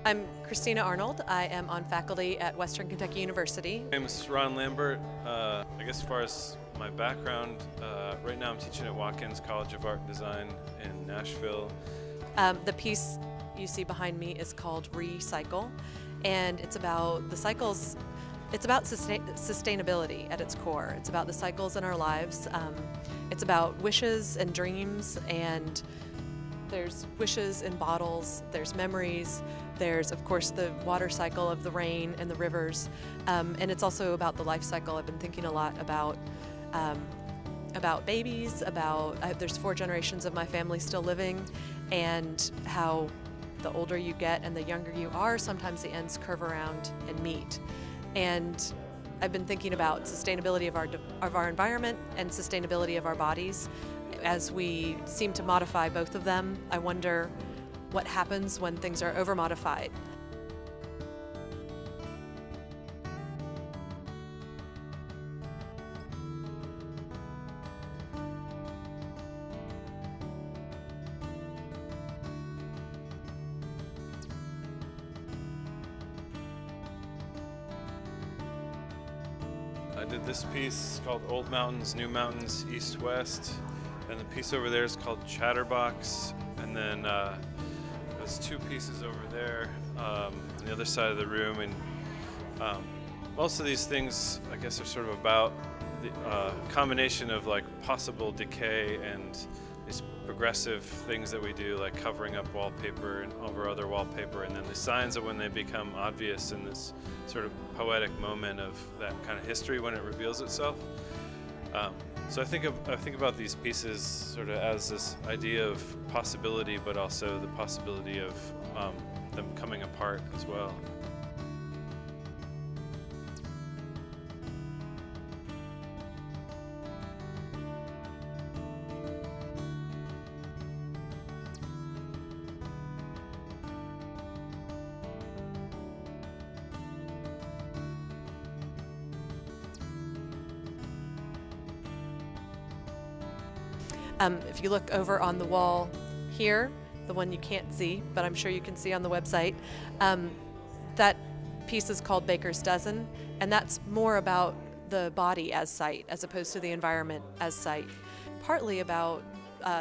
I'm Christina Arnold. I am on faculty at Western Kentucky University. My name is Ron Lambert. I guess as far as my background, right now I'm teaching at Watkins College of Art and Design in Nashville. The piece you see behind me is called Recycle, and it's about the cycles. It's about sustainability at its core. It's about the cycles in our lives. It's about wishes and dreams, and there's wishes in bottles, there's memories, there's of course the water cycle of the rain and the rivers, and it's also about the life cycle. I've been thinking a lot about babies, there's 4 generations of my family still living, and how the older you get and the younger you are, sometimes the ends curve around and meet. And I've been thinking about sustainability of our environment and sustainability of our bodies. As we seem to modify both of them, I wonder what happens when things are over-modified. I did this piece called Old Mountains, New Mountains, East, West, and the piece over there is called Chatterbox, and then there's 2 pieces over there on the other side of the room, and most of these things I guess are sort of about the combination of like possible decay and these progressive things that we do, like covering up wallpaper and over other wallpaper, and then the signs of when they become obvious in this sort of poetic moment of that kind of history when it reveals itself. So I think about these pieces sort of as this idea of possibility, but also the possibility of them coming apart as well. If you look over on the wall here, the one you can't see, but I'm sure you can see on the website, that piece is called Baker's Dozen, and that's more about the body as site as opposed to the environment as site. Partly about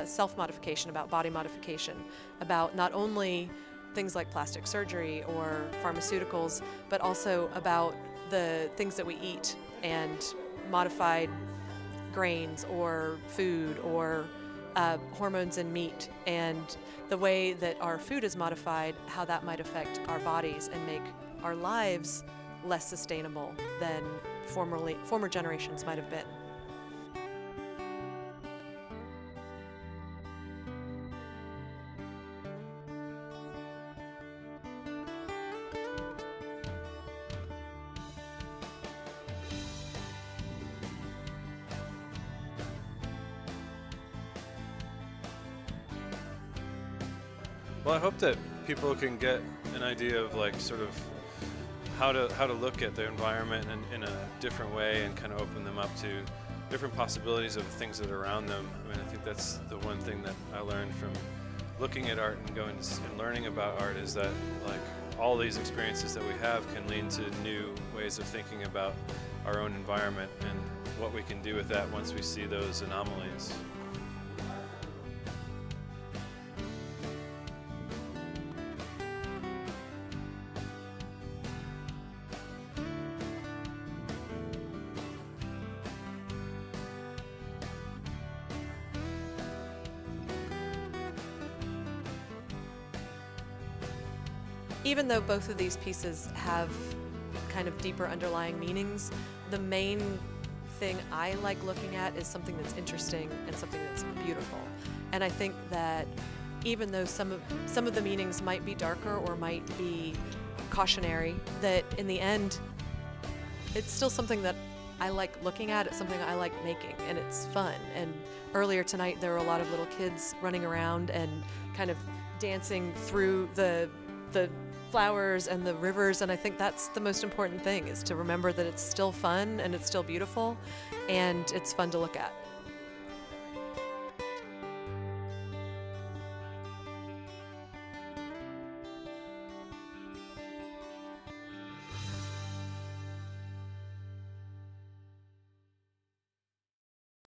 self-modification, about body modification, about not only things like plastic surgery or pharmaceuticals, but also about the things that we eat and modified grains or food or hormones in meat, and the way that our food is modified, how that might affect our bodies and make our lives less sustainable than former generations might have been. Well, I hope that people can get an idea of like sort of how to look at their environment in a different way and kind of open them up to different possibilities of the things that are around them. I mean, I think that's the one thing that I learned from looking at art and going and learning about art, is that like all these experiences that we have can lead to new ways of thinking about our own environment and what we can do with that once we see those anomalies. Even though both of these pieces have kind of deeper underlying meanings, the main thing I like looking at is something that's interesting and something that's beautiful. And I think that even though some of the meanings might be darker or might be cautionary, that in the end, it's still something that I like looking at, it's something I like making, and it's fun. And earlier tonight there were a lot of little kids running around and kind of dancing through the flowers and the rivers, and I think that's the most important thing, is to remember that it's still fun and it's still beautiful and it's fun to look at.